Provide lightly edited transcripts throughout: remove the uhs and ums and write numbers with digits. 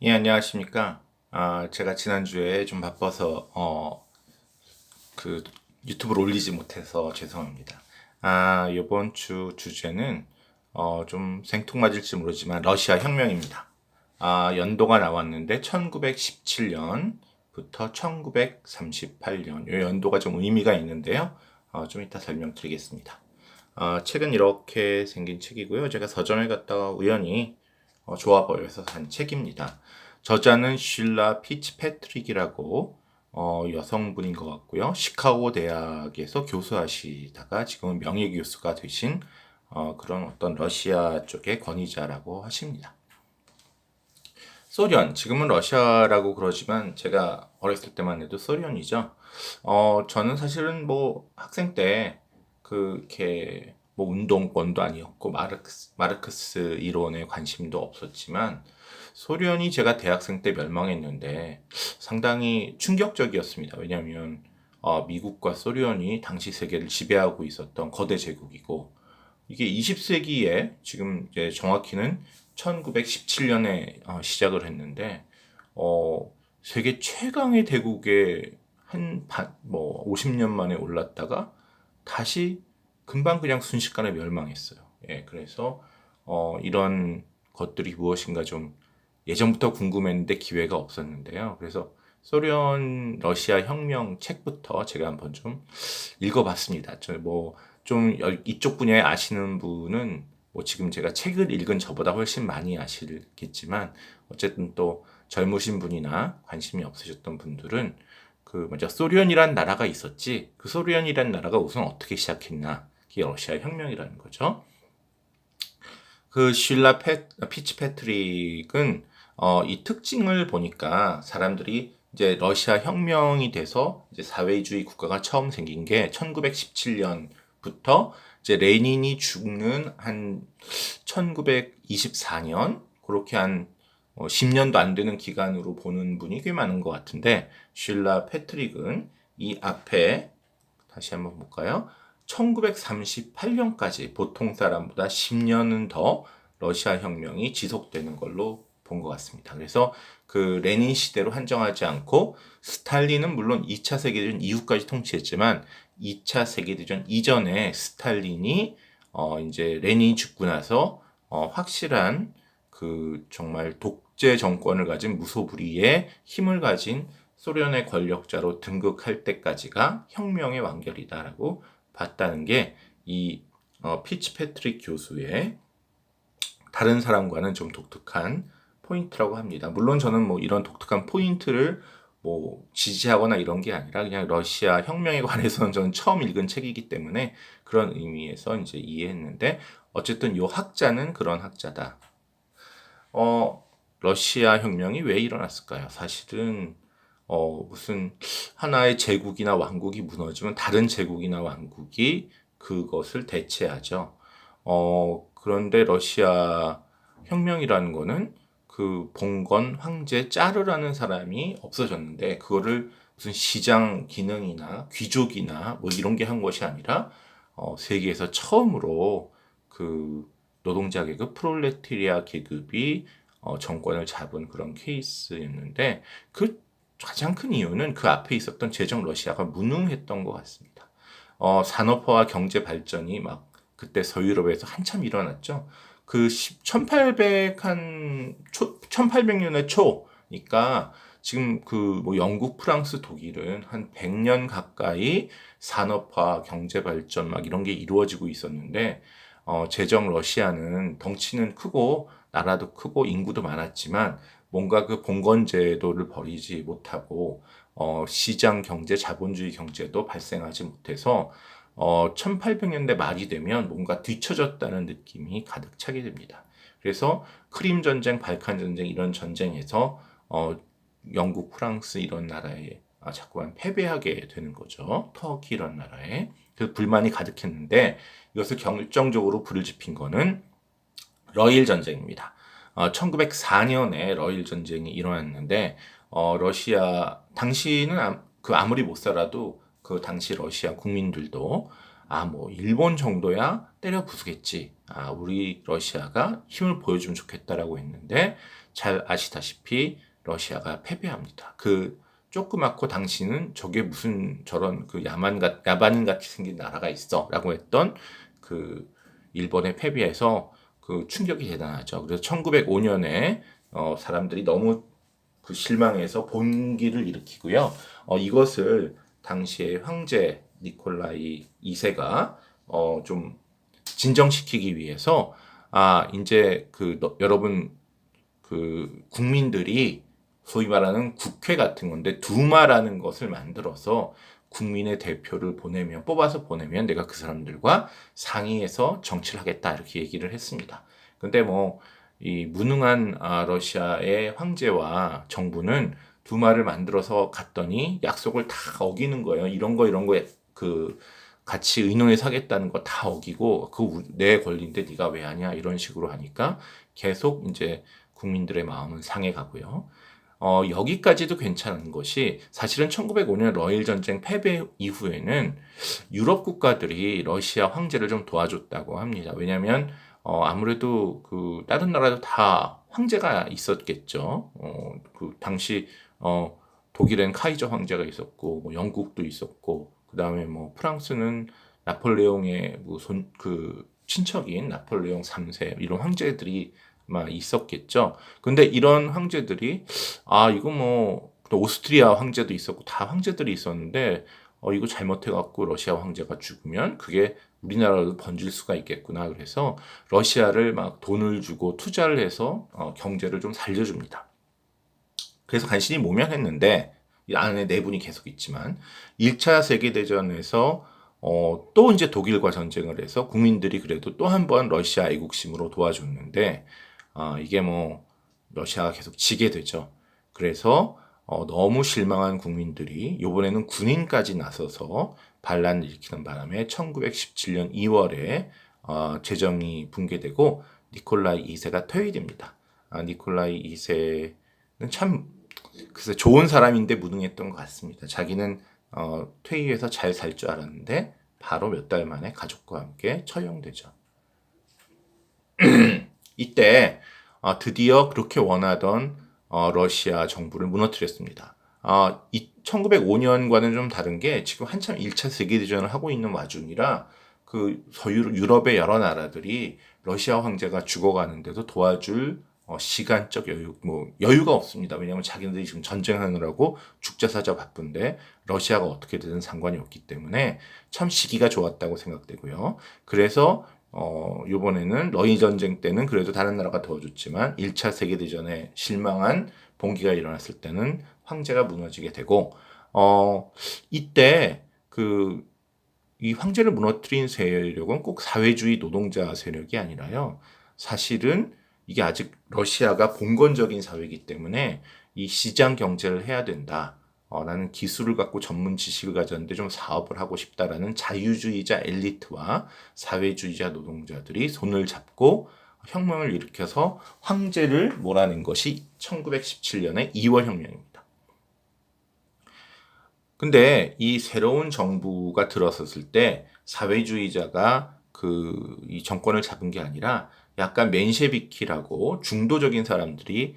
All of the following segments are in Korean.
예, 안녕하십니까. 제가 지난주에 좀 바빠서, 그, 유튜브를 올리지 못해서 죄송합니다. 이번 주 주제는, 좀 생뚱맞을지 모르지만, 러시아 혁명입니다. 연도가 나왔는데, 1917년부터 1938년. 이 연도가 좀 의미가 있는데요. 좀 이따 설명드리겠습니다. 책은 이렇게 생긴 책이고요. 제가 서점에 갔다가 우연히 좋아 보여서 산 책입니다. 저자는 쉴라 피츠패트릭이라고 여성분인 것 같고요. 시카고 대학에서 교수하시다가 지금은 명예교수가 되신 그런 어떤 러시아 쪽의 권위자라고 하십니다. 소련, 지금은 러시아라고 그러지만 제가 어렸을 때만 해도 소련이죠. 저는 사실은 뭐 학생 때 그렇게 뭐 운동권도 아니었고 마르크스 이론에 관심도 없었지만 소련이 제가 대학생 때 멸망했는데 상당히 충격적이었습니다. 왜냐하면 미국과 소련이 당시 세계를 지배하고 있었던 거대 제국이고 이게 20세기에 지금 이제 정확히는 1917년에 시작을 했는데 세계 최강의 대국에 뭐 50년 만에 올랐다가 다시 금방 그냥 순식간에 멸망했어요. 예, 그래서 이런 것들이 무엇인가 좀 예전부터 궁금했는데 기회가 없었는데요. 그래서 소련 러시아 혁명 책부터 제가 한번 좀 읽어봤습니다. 저 뭐 좀 이쪽 분야에 아시는 분은 뭐 지금 제가 책을 읽은 저보다 훨씬 많이 아시겠지만 어쨌든 또 젊으신 분이나 관심이 없으셨던 분들은 그 먼저 소련이란 나라가 있었지 그 소련이란 나라가 우선 어떻게 시작했나 그게 러시아 혁명이라는 거죠. 그 피츠패트릭은 이 특징을 보니까 사람들이 이제 러시아 혁명이 돼서 이제 사회주의 국가가 처음 생긴 게 1917년부터 이제 레닌이 죽는 한 1924년 그렇게 한 10년도 안 되는 기간으로 보는 분이 꽤 많은 것 같은데 쉴라 패트릭은 이 앞에 다시 한번 볼까요? 1938년까지 보통 사람보다 10년은 더 러시아 혁명이 지속되는 걸로 본 것 같습니다. 그래서 그 레닌 시대로 한정하지 않고 스탈린은 물론 2차 세계대전 이후까지 통치했지만 2차 세계대전 이전에 스탈린이 이제 레닌이 죽고 나서 확실한 그 정말 독재 정권을 가진 무소불위의 힘을 가진 소련의 권력자로 등극할 때까지가 혁명의 완결이다라고 봤다는 게 이 피츠패트릭 교수의 다른 사람과는 좀 독특한 포인트라고 합니다. 물론 저는 뭐 이런 독특한 포인트를 뭐 지지하거나 이런 게 아니라 그냥 러시아 혁명에 관해서는 저는 처음 읽은 책이기 때문에 그런 의미에서 이제 이해했는데 어쨌든 요 학자는 그런 학자다. 러시아 혁명이 왜 일어났을까요? 사실은 무슨 하나의 제국이나 왕국이 무너지면 다른 제국이나 왕국이 그것을 대체하죠. 그런데 러시아 혁명이라는 거는 그 봉건 황제 짜르라는 사람이 없어졌는데 그거를 무슨 시장 기능이나 귀족이나 뭐 이런 게 한 것이 아니라 세계에서 처음으로 그 노동자 계급, 프롤레타리아 계급이 정권을 잡은 그런 케이스였는데 그 가장 큰 이유는 그 앞에 있었던 제정 러시아가 무능했던 것 같습니다. 산업화와 경제 발전이 막 그때 서유럽에서 한참 일어났죠. 그 1800년의 초니까 지금 그 뭐 영국, 프랑스, 독일은 한 100년 가까이 산업화, 경제 발전 막 이런 게 이루어지고 있었는데 제정 러시아는 덩치는 크고 나라도 크고 인구도 많았지만 뭔가 그 봉건 제도를 버리지 못하고 시장 경제, 자본주의 경제도 발생하지 못해서 1800년대 말이 되면 뭔가 뒤처졌다는 느낌이 가득 차게 됩니다. 그래서 크림 전쟁, 발칸 전쟁 이런 전쟁에서 영국, 프랑스 이런 나라에 자꾸만 패배하게 되는 거죠. 터키 이런 나라에. 그 불만이 가득했는데 이것을 결정적으로 불을 지핀 거는 러일 전쟁입니다. 1904년에 러일 전쟁이 일어났는데 러시아 당시는 그 아무리 못 살아도 그 당시 러시아 국민들도 뭐 일본 정도야 때려 부수겠지. 우리 러시아가 힘을 보여주면 좋겠다라고 했는데 잘 아시다시피 러시아가 패배합니다. 그 조그맣고 당신은 저게 무슨 저런 그 야만같이 생긴 나라가 있어라고 했던 그 일본의 패배에서 그 충격이 대단하죠. 그래서 1905년에 사람들이 너무 그 실망해서 본기를 일으키고요. 이것을 당시의 황제 니콜라이 2세가 좀 진정시키기 위해서 이제 여러분 그 국민들이 소위 말하는 국회 같은 건데 두마라는 것을 만들어서 국민의 대표를 뽑아서 보내면 내가 그 사람들과 상의해서 정치를 하겠다 이렇게 얘기를 했습니다. 근데 뭐 이 무능한 러시아의 황제와 정부는 두마를 만들어서 갔더니 약속을 다 어기는 거예요. 이런 거 그 같이 의논해서 하겠다는 거 다 어기고 내 권리인데 네가 왜 하냐 이런 식으로 하니까 계속 이제 국민들의 마음은 상해가고요. 여기까지도 괜찮은 것이 사실은 1905년 러일 전쟁 패배 이후에는 유럽 국가들이 러시아 황제를 좀 도와줬다고 합니다. 왜냐하면 아무래도 그 다른 나라도 다 황제가 있었겠죠. 그 당시 독일엔 카이저 황제가 있었고 뭐 영국도 있었고 그다음에 뭐 프랑스는 나폴레옹의 그 친척인 나폴레옹 3세 이런 황제들이 막 있었겠죠. 근데 이런 황제들이 이거 또 오스트리아 황제도 있었고 다 황제들이 있었는데 이거 잘못해갖고 러시아 황제가 죽으면 그게 우리나라로 번질 수가 있겠구나. 그래서 러시아를 막 돈을 주고 투자를 해서 경제를 좀 살려줍니다. 그래서 간신히 모면했는데 이 안에 내분이 계속 있지만 1차 세계대전에서 또 이제 독일과 전쟁을 해서 국민들이 그래도 또 한 번 러시아 애국심으로 도와줬는데 이게 러시아가 계속 지게 되죠. 그래서 너무 실망한 국민들이 이번에는 군인까지 나서서 반란을 일으키는 바람에 1917년 2월에 재정이 붕괴되고 니콜라이 2세가 퇴위됩니다. 니콜라이 2세는 참 글쎄 좋은 사람인데 무능했던 것 같습니다. 자기는 퇴위해서 잘 살 줄 알았는데 바로 몇 달 만에 가족과 함께 처형되죠. 이때 드디어 그렇게 원하던 러시아 정부를 무너뜨렸습니다. 1905년과는 좀 다른 게 지금 한참 1차 세계대전을 하고 있는 와중이라 그 유럽의 여러 나라들이 러시아 황제가 죽어가는데도 도와줄 시간적 여유가 없습니다. 왜냐하면 자기네들이 지금 전쟁하느라고 죽자사자 바쁜데 러시아가 어떻게 되든 상관이 없기 때문에 참 시기가 좋았다고 생각되고요. 그래서 요번에는 러일 전쟁 때는 그래도 다른 나라가 도와줬지만 1차 세계대전에 실망한 봉기가 일어났을 때는 황제가 무너지게 되고 이때 이 황제를 무너뜨린 세력은 꼭 사회주의 노동자 세력이 아니라요. 사실은 이게 아직 러시아가 봉건적인 사회이기 때문에 이 시장 경제를 해야 된다. 나는 기술을 갖고 전문 지식을 가졌는데 좀 사업을 하고 싶다라는 자유주의자 엘리트와 사회주의자 노동자들이 손을 잡고 혁명을 일으켜서 황제를 몰아낸 것이 1917년의 2월 혁명입니다. 근데 이 새로운 정부가 들어섰을 때 사회주의자가 이 정권을 잡은 게 아니라 약간 멘셰비키라고 중도적인 사람들이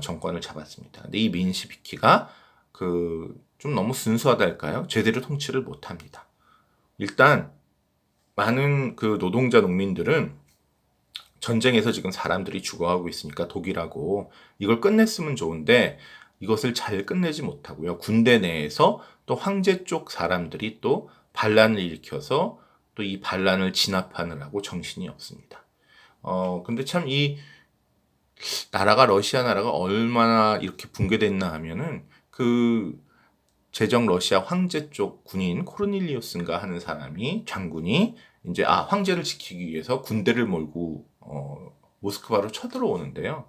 정권을 잡았습니다. 근데 이 멘셰비키가 좀 너무 순수하다 할까요? 제대로 통치를 못합니다. 일단 많은 노동자 농민들은 전쟁에서 지금 사람들이 죽어가고 있으니까 독일하고 이걸 끝냈으면 좋은데 이것을 잘 끝내지 못하고요. 군대 내에서 또 황제 쪽 사람들이 또 반란을 일으켜서 또 이 반란을 진압하느라고 정신이 없습니다. 근데 참 이 러시아 나라가 얼마나 이렇게 붕괴됐나 하면은 제정 러시아 황제 쪽 군인 코르닐리우스인가 하는 장군이 이제 황제를 지키기 위해서 군대를 몰고 모스크바로 쳐들어오는데요.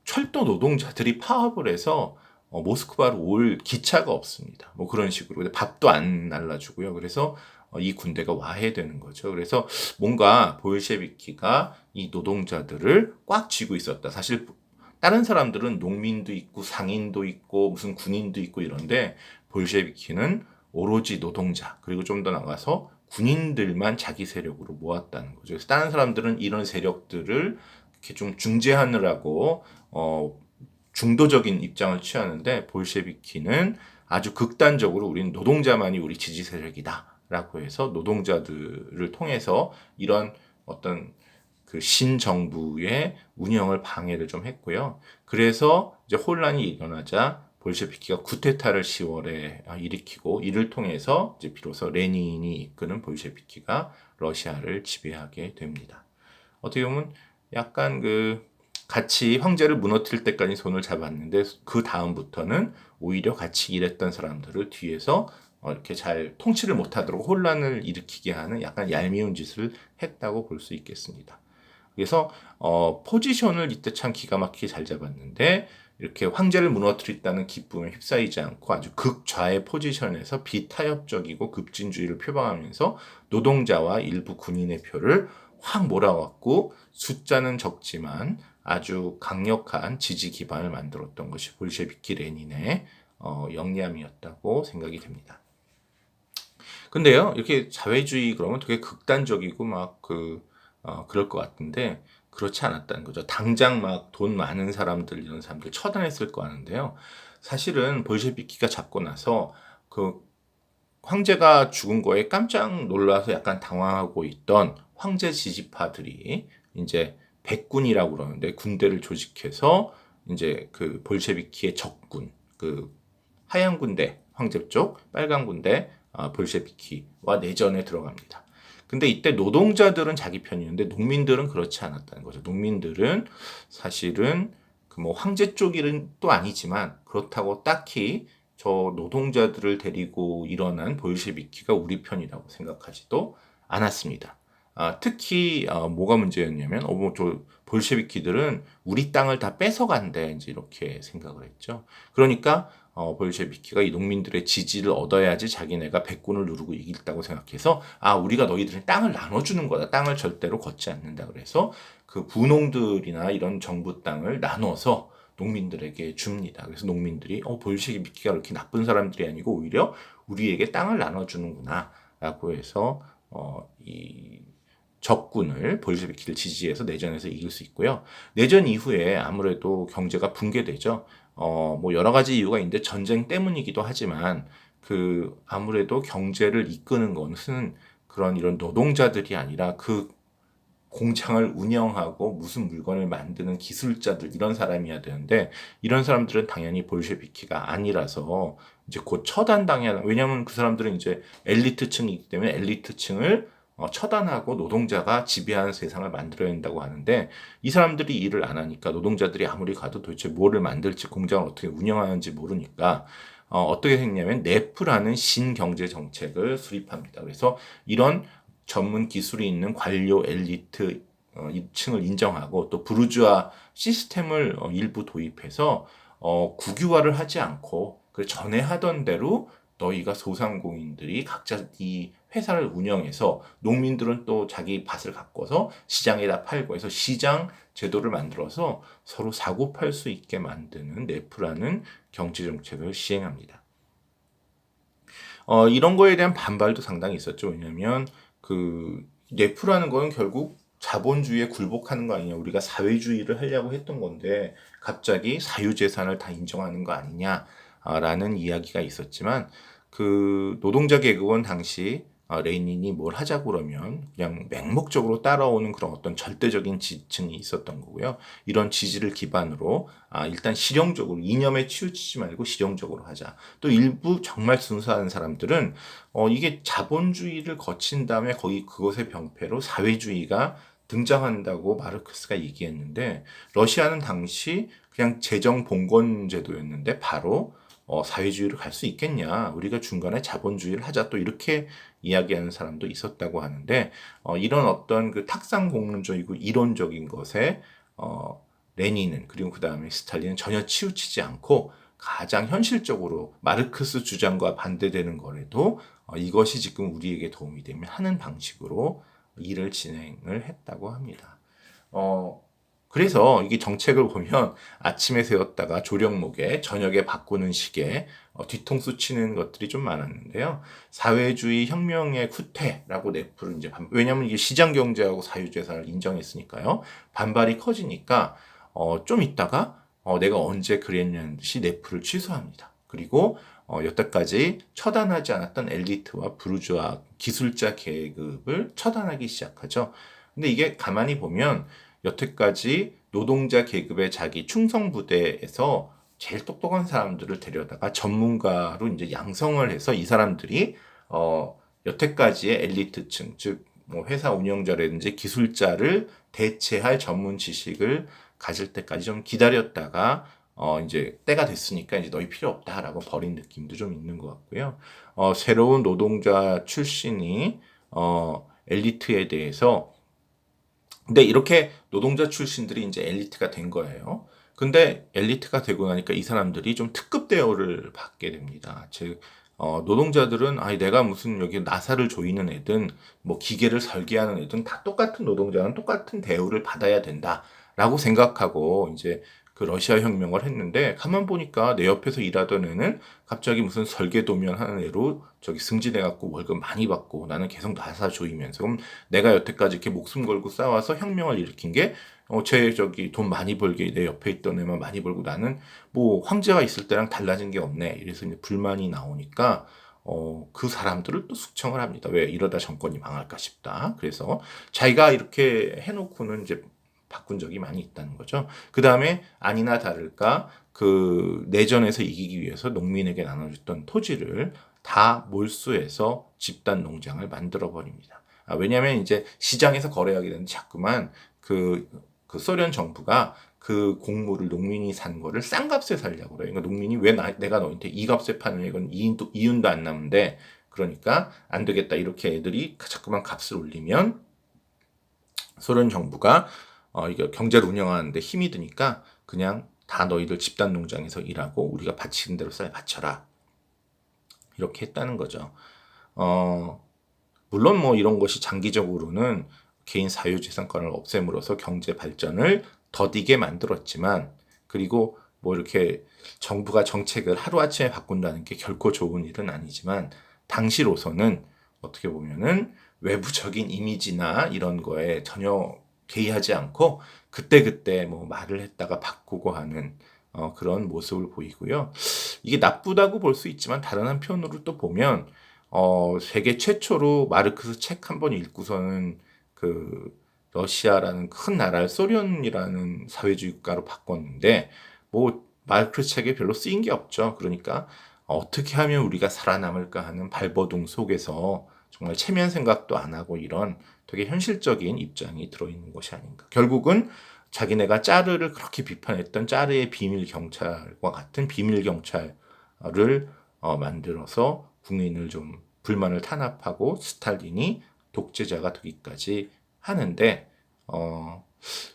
철도 노동자들이 파업을 해서 모스크바로 올 기차가 없습니다. 그런 식으로 밥도 안 날라주고요. 그래서 이 군대가 와해되는 거죠. 그래서 뭔가 볼셰비키가 이 노동자들을 꽉 쥐고 있었다. 사실 다른 사람들은 농민도 있고 상인도 있고 무슨 군인도 있고 이런데 볼셰비키는 오로지 노동자 그리고 좀 더 나가서 군인들만 자기 세력으로 모았다는 거죠. 그래서 다른 사람들은 이런 세력들을 이렇게 좀 중재하느라고 중도적인 입장을 취하는데, 볼셰비키는 아주 극단적으로 우리는 노동자만이 우리 지지 세력이다라고 해서 노동자들을 통해서 이런 어떤 그 신정부의 운영을 방해를 좀 했고요. 그래서 이제 혼란이 일어나자 볼셰비키가 쿠데타를 10월에 일으키고, 이를 통해서 이제 비로소 레닌이 이끄는 볼셰비키가 러시아를 지배하게 됩니다. 어떻게 보면 약간 같이 황제를 무너뜨릴 때까지 손을 잡았는데, 그 다음부터는 오히려 같이 일했던 사람들을 뒤에서 이렇게 잘 통치를 못하도록 혼란을 일으키게 하는 약간 얄미운 짓을 했다고 볼 수 있겠습니다. 그래서 포지션을 이때 참 기가 막히게 잘 잡았는데, 이렇게 황제를 무너뜨렸다는 기쁨에 휩싸이지 않고 아주 극좌의 포지션에서 비타협적이고 급진주의를 표방하면서 노동자와 일부 군인의 표를 확 몰아왔고, 숫자는 적지만 아주 강력한 지지 기반을 만들었던 것이 볼셰비키 레닌의 역량이었다고 생각이 됩니다. 근데요, 이렇게 자회주의 그러면 되게 극단적이고 그럴 것 같은데, 그렇지 않았다는 거죠. 당장 막 돈 많은 사람들, 이런 사람들 처단했을 거 아는데요. 사실은 볼셰비키가 잡고 나서 그 황제가 죽은 거에 깜짝 놀라서 약간 당황하고 있던 황제 지지파들이 이제 백군이라고 그러는데, 군대를 조직해서 이제 그 볼셰비키의 적군, 그 하얀 군대 황제 쪽, 빨간 군대 볼셰비키와 내전에 들어갑니다. 근데 이때 노동자들은 자기 편이었는데 농민들은 그렇지 않았다는 거죠. 농민들은 사실은 그 뭐 황제 쪽은 또 아니지만, 그렇다고 딱히 저 노동자들을 데리고 일어난 볼셰비키가 우리 편이라고 생각하지도 않았습니다. 특히 뭐가 문제였냐면, 저 볼셰비키들은 우리 땅을 다 뺏어간대, 이제 이렇게 생각을 했죠. 그러니까 볼셰비키가 이 농민들의 지지를 얻어야지 자기네가 백군을 누르고 이긴다고 생각해서, 우리가 너희들의 땅을 나눠주는 거다, 땅을 절대로 걷지 않는다, 그래서 그 부농들이나 이런 정부 땅을 나눠서 농민들에게 줍니다. 그래서 농민들이 볼셰비키가 그렇게 나쁜 사람들이 아니고 오히려 우리에게 땅을 나눠주는구나 라고 해서 이 적군을, 볼셰비키를 지지해서 내전에서 이길 수 있고요. 내전 이후에 아무래도 경제가 붕괴되죠. 뭐 여러 가지 이유가 있는데 전쟁 때문이기도 하지만, 아무래도 경제를 이끄는 것은 그런 이런 노동자들이 아니라 그 공장을 운영하고 무슨 물건을 만드는 기술자들, 이런 사람이어야 되는데, 이런 사람들은 당연히 볼셰비키가 아니라서 이제 곧 처단당해야. 왜냐하면 그 사람들은 이제 엘리트층이기 때문에 엘리트층을 처단하고 노동자가 지배하는 세상을 만들어야 된다고 하는데, 이 사람들이 일을 안 하니까 노동자들이 아무리 가도 도대체 뭐를 만들지, 공장을 어떻게 운영하는지 모르니까 어떻게 했냐면 네프라는 신경제 정책을 수립합니다. 그래서 이런 전문 기술이 있는 관료 엘리트 층을 인정하고, 또 부르주아 시스템을 일부 도입해서 국유화를 하지 않고 그 전에 하던 대로 너희가 소상공인들이 각자 이 회사를 운영해서, 농민들은 또 자기 밭을 가꿔서 시장에다 팔고 해서 시장 제도를 만들어서 서로 사고 팔 수 있게 만드는 네프라는 경제 정책을 시행합니다. 이런 거에 대한 반발도 상당히 있었죠. 왜냐하면 네프라는 거는 결국 자본주의에 굴복하는 거 아니냐, 우리가 사회주의를 하려고 했던 건데 갑자기 사유재산을 다 인정하는 거 아니냐라는 이야기가 있었지만, 노동자 계급은 당시 레닌이 뭘 하자고 그러면 그냥 맹목적으로 따라오는 그런 어떤 절대적인 지층이 있었던 거고요. 이런 지지를 기반으로 일단 실용적으로, 이념에 치우치지 말고 실용적으로 하자. 또 일부 정말 순수한 사람들은 이게 자본주의를 거친 다음에 그것의 병폐로 사회주의가 등장한다고 마르크스가 얘기했는데, 러시아는 당시 그냥 재정 봉건 제도였는데 바로 사회주의로 갈 수 있겠냐, 우리가 중간에 자본주의를 하자, 또 이렇게 이야기하는 사람도 있었다고 하는데, 이런 어떤 탁상 공론적이고 이론적인 것에 레닌은, 그리고 그 다음에 스탈린은 전혀 치우치지 않고 가장 현실적으로 마르크스 주장과 반대되는 거라도 이것이 지금 우리에게 도움이 되면 하는 방식으로 일을 진행을 했다고 합니다. 그래서 이게 정책을 보면 아침에 세웠다가 조령목에 저녁에 바꾸는 식의 뒤통수 치는 것들이 좀 많았는데요. 사회주의 혁명의 후퇴라고 내부를 이제 왜냐하면 이게 시장 경제하고 사유재산을 인정했으니까요. 반발이 커지니까 좀 있다가 내가 언제 그랬냐는 듯이 내부를 취소합니다. 그리고 여태까지 처단하지 않았던 엘리트와 부르주아 기술자 계급을 처단하기 시작하죠. 근데 이게 가만히 보면 여태까지 노동자 계급의 자기 충성 부대에서 제일 똑똑한 사람들을 데려다가 전문가로 이제 양성을 해서 이 사람들이 여태까지의 엘리트층, 즉 뭐 회사 운영자라든지 기술자를 대체할 전문 지식을 가질 때까지 좀 기다렸다가 이제 때가 됐으니까 이제 너희 필요 없다라고 버린 느낌도 좀 있는 것 같고요. 새로운 노동자 출신이 엘리트에 대해서 근데 이렇게 노동자 출신들이 이제 엘리트가 된 거예요. 근데 엘리트가 되고 나니까 이 사람들이 좀 특급 대우를 받게 됩니다. 즉, 노동자들은, 아니, 내가 무슨 여기 나사를 조이는 애든, 뭐 기계를 설계하는 애든 다 똑같은 노동자는 똑같은 대우를 받아야 된다라고 생각하고 이제 그 러시아 혁명을 했는데, 가만 보니까 내 옆에서 일하던 애는 갑자기 무슨 설계 도면 하는 애로 저기 승진해갖고 월급 많이 받고 나는 계속 나사 조이면서 그럼 내가 여태까지 이렇게 목숨 걸고 싸워서 혁명을 일으킨 게, 쟤 저기 돈 많이 벌게 내 옆에 있던 애만 많이 벌고 나는 뭐 황제가 있을 때랑 달라진 게 없네. 이래서 이제 불만이 나오니까, 그 사람들을 또 숙청을 합니다. 왜 이러다 정권이 망할까 싶다. 그래서 자기가 이렇게 해놓고는 이제 바꾼 적이 많이 있다는 거죠. 그 다음에 아니나 다를까 그 내전에서 이기기 위해서 농민에게 나눠줬던 토지를 다 몰수해서 집단 농장을 만들어 버립니다. 왜냐하면 이제 시장에서 거래하게 되는 자꾸만 그 소련 정부가 그 곡물을 농민이 산 거를 싼 값에 살려고 그래요. 그러니까 농민이 왜 내가 너한테 이 값에 파는 이건 이윤도 안 남는데 그러니까 안 되겠다 이렇게 애들이 자꾸만 값을 올리면 소련 정부가 이거 경제를 운영하는데 힘이 드니까 그냥 다 너희들 집단 농장에서 일하고 우리가 바치는 대로 쌀 바쳐라. 이렇게 했다는 거죠. 물론 뭐 이런 것이 장기적으로는 개인 사유재산권을 없앰으로써 경제 발전을 더디게 만들었지만 그리고 뭐 이렇게 정부가 정책을 하루아침에 바꾼다는 게 결코 좋은 일은 아니지만 당시로서는 어떻게 보면은 외부적인 이미지나 이런 거에 전혀 개의하지 않고 그때그때 뭐 말을 했다가 바꾸고 하는 그런 모습을 보이고요. 이게 나쁘다고 볼 수 있지만 다른 한편으로 또 보면 세계 최초로 마르크스 책 한 번 읽고서는 그 러시아라는 큰 나라를 소련이라는 사회주의 국가로 바꿨는데 뭐 마르크스 책에 별로 쓰인 게 없죠. 그러니까 어떻게 하면 우리가 살아남을까 하는 발버둥 속에서 정말 체면 생각도 안 하고 이런 되게 현실적인 입장이 들어있는 것이 아닌가. 결국은 자기네가 짜르를 그렇게 비판했던 짜르의 비밀 경찰과 같은 비밀 경찰을 만들어서 국민을 좀 불만을 탄압하고 스탈린이 독재자가 되기까지 하는데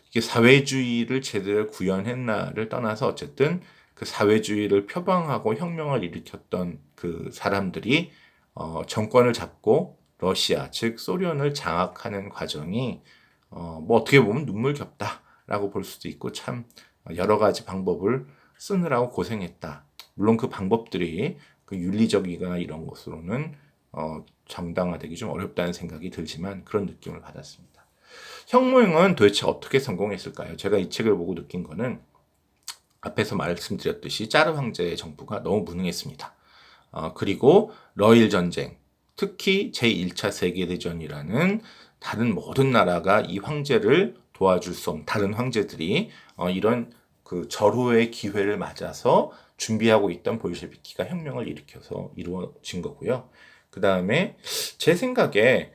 이게 사회주의를 제대로 구현했나를 떠나서 어쨌든 그 사회주의를 표방하고 혁명을 일으켰던 그 사람들이 정권을 잡고 러시아 즉 소련을 장악하는 과정이 뭐 어떻게 보면 눈물겹다라고 볼 수도 있고 참 여러 가지 방법을 쓰느라고 고생했다. 물론 그 방법들이 그 윤리적이거나 이런 것으로는 정당화되기 좀 어렵다는 생각이 들지만 그런 느낌을 받았습니다. 혁명은 도대체 어떻게 성공했을까요? 제가 이 책을 보고 느낀 거는 앞에서 말씀드렸듯이 짜르 황제의 정부가 너무 무능했습니다. 그리고 러일 전쟁, 특히 제1차 세계대전이라는 다른 모든 나라가 이 황제를 도와줄 수 없는 다른 황제들이 이런 그 절호의 기회를 맞아서 준비하고 있던 볼셰비키가 혁명을 일으켜서 이루어진 거고요. 그 다음에 제 생각에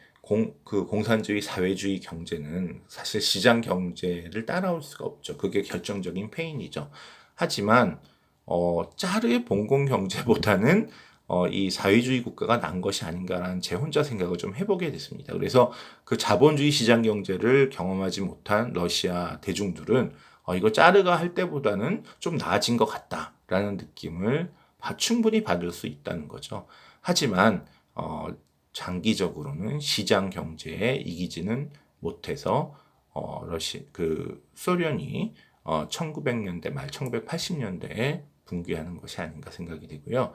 그 공산주의 사회주의 경제는 사실 시장 경제를 따라올 수가 없죠. 그게 결정적인 페인이죠. 하지만 짜르의 봉공 경제보다는 이 사회주의 국가가 난 것이 아닌가라는 제 혼자 생각을 좀 해보게 됐습니다. 그래서 그 자본주의 시장 경제를 경험하지 못한 러시아 대중들은 이거 짜르가 할 때보다는 좀 나아진 것 같다라는 느낌을 충분히 받을 수 있다는 거죠. 하지만 장기적으로는 시장 경제에 이기지는 못해서 소련이 1900년대 말 1980년대에 붕괴하는 것이 아닌가 생각이 되고요.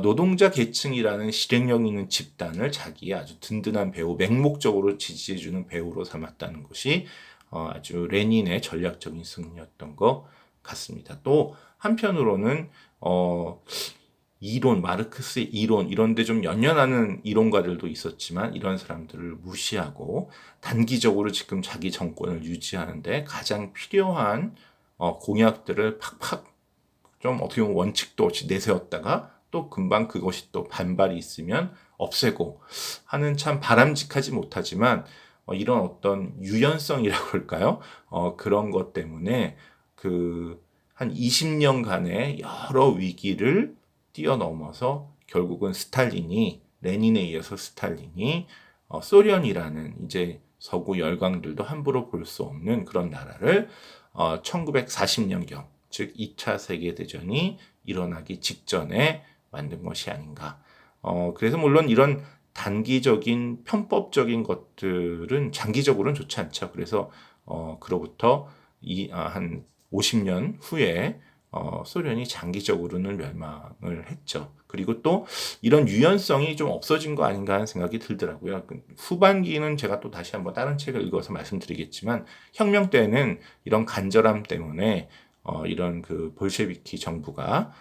노동자 계층이라는 실행력 있는 집단을 자기의 아주 든든한 배후, 맹목적으로 지지해주는 배후로 삼았다는 것이 아주 레닌의 전략적인 승리였던 것 같습니다. 또 한편으로는 이론, 마르크스의 이론 이런 데 좀 연연하는 이론가들도 있었지만 이런 사람들을 무시하고 단기적으로 지금 자기 정권을 유지하는데 가장 필요한 공약들을 팍팍 좀 어떻게 보면 원칙도 없이 내세웠다가 또 금방 그것이 또 반발이 있으면 없애고 하는 참 바람직하지 못하지만 이런 어떤 유연성이라고 할까요? 그런 것 때문에 한 20년간의 여러 위기를 뛰어넘어서 결국은 레닌에 이어서 스탈린이 소련이라는 이제 서구 열강들도 함부로 볼 수 없는 그런 나라를 1940년경, 즉 2차 세계대전이 일어나기 직전에 만든 것이 아닌가. 그래서 물론 이런 단기적인 편법적인 것들은 장기적으로는 좋지 않죠. 그래서 그로부터 한 50년 후에 소련이 장기적으로는 멸망을 했죠. 그리고 또 이런 유연성이 좀 없어진 거 아닌가 하는 생각이 들더라고요. 후반기는 제가 또 다시 한번 다른 책을 읽어서 말씀드리겠지만 혁명 때는 이런 간절함 때문에 이런 볼셰비키 정부가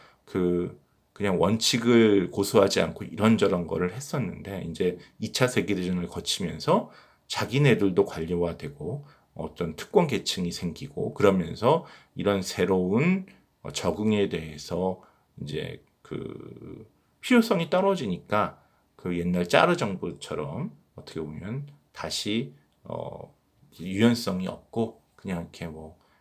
그냥 원칙을 고수하지 않고 이런저런 거를 했었는데 이제 2차 세계대전을 거치면서 자기네들도 관료화되고 어떤 특권 계층이 생기고 그러면서 이런 새로운 적응에 대해서 이제 필요성이 떨어지니까 옛날 짜르 정부처럼 어떻게 보면 다시 유연성이 없고 그냥 이렇게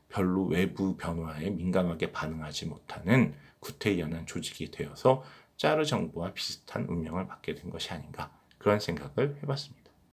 별로 외부 변화에 민감하게 반응하지 못하는 구태의연한 조직이 되어서 짜르 정부와 비슷한 운명을 받게 된 것이 아닌가 그런 생각을 해봤습니다.